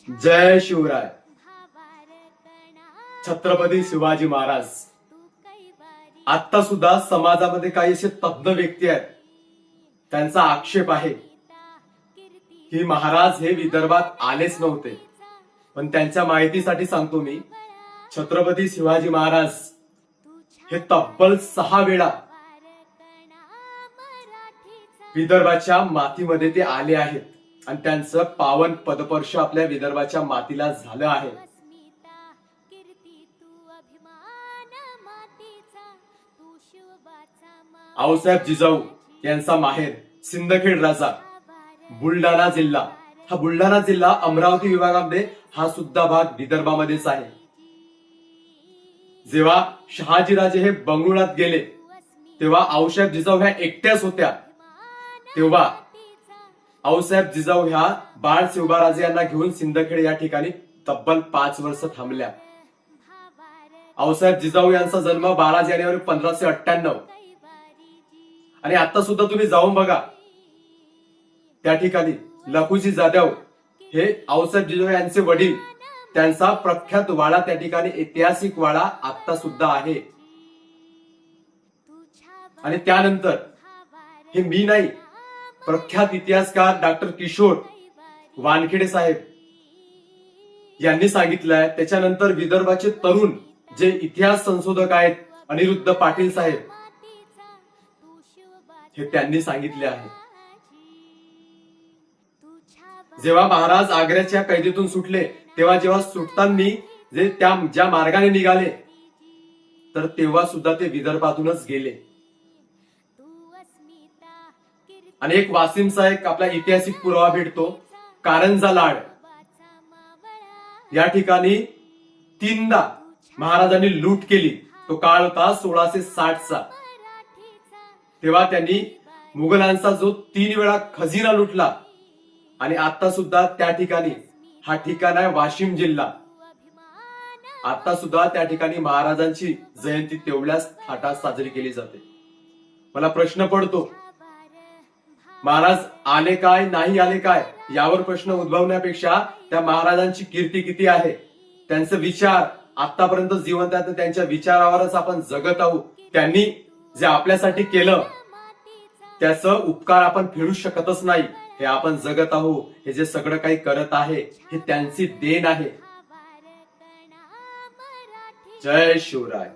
जय शिवराय. छत्रपती शिवाजी महाराज. आता सुद्धा समाजामध्ये काही असे तज्ञ व्यक्ती आहेत, त्यांचा आक्षेप आहे की महाराज हे विदर्भात आलेच नव्हते. पण त्यांच्या माहितीसाठी सांगतो मी, छत्रपती शिवाजी महाराज हे तब्बल 6 वेळा विदर्भाच्या मातीमध्ये ते आले आहेत आणि त्यांचं पावन पदस्पर्श आपल्या विदर्भाच्या मातीला झालं आहे. आऊसाहेब जिजाऊ यांचा माहेर सिंदखेड राजा, बुलढाणा जिल्हा. हा बुलढाणा जिल्हा अमरावती विभागामध्ये हा सुद्धा भाग विदर्भामध्येच आहे. जेव्हा शहाजीराजे हे बंगळुरात गेले तेव्हा आऊसाहेब जिजाऊ ह्या एकट्याच होत्या. तेव्हा आऊसाहेब जिजाऊ ह्या बाळ शिवबाराजे यांना घेऊन सिंदखेड या ठिकाणी तब्बल 5 वर्ष थांबल्या. आऊसाहेब जिजाऊ यांचा जन्म 12 जानेवारी 1598 आणि आता सुद्धा तुम्ही जाऊन बघा, त्या ठिकाणी लखुजी जाधव हे आऊसाहेब जिजाऊ यांचे वडील, त्यांचा प्रख्यात वाडा त्या ठिकाणी ऐतिहासिक वाडा आता सुद्धा आहे. आणि त्यानंतर हे मी नाही, प्रख्यात इतिहासकार डॉक्टर किशोर वानखेडे साहेब यांनी सांगितलंय. त्याच्यानंतर विदर्भाचे तरुण जे इतिहास संशोधक आहेत, अनिरुद्ध पाटील साहेब, हे त्यांनी सांगितले आहे. जेव्हा महाराज आग्र्याच्या कैदेतून सुटले तेव्हा जेव्हा सुटताना जे ज्या मार्गाने निघाले तर तेव्हा सुद्धा ते विदर्भातूनच गेले. आणि एक वासिमचा एक आपला ऐतिहासिक पुरावा भेटतो, कारंजा लाड या ठिकाणी 3दा महाराजांनी लूट केली. तो काळ होता 1660चा. तेव्हा त्यांनी मुघलांचा जो 3 वेळा खजिना लुटला. आणि आता सुद्धा त्या ठिकाणी, हा ठिकाण आहे वाशिम जिल्हा, आता सुद्धा त्या ठिकाणी महाराजांची जयंती तेवढ्याच थाटात साजरी केली जाते. मला प्रश्न पडतो, महाराज आले काय नाही आले काय यावर प्रश्न उद्भवण्यापेक्षा त्या महाराजांची कीर्ती किती आहे, त्यांचे विचार आतापर्यंत जिवंत आहेत, त्यांच्या विचारावरच आपण जगत आहोत. त्यांनी जे आपल्यासाठी केलं त्याचं उपकार आपण फेडू शकतच नाही. हे आपण जगत आहोत, हे जे सगळं काही करत आहे हे त्यांची देण आहे. जय शिवराय.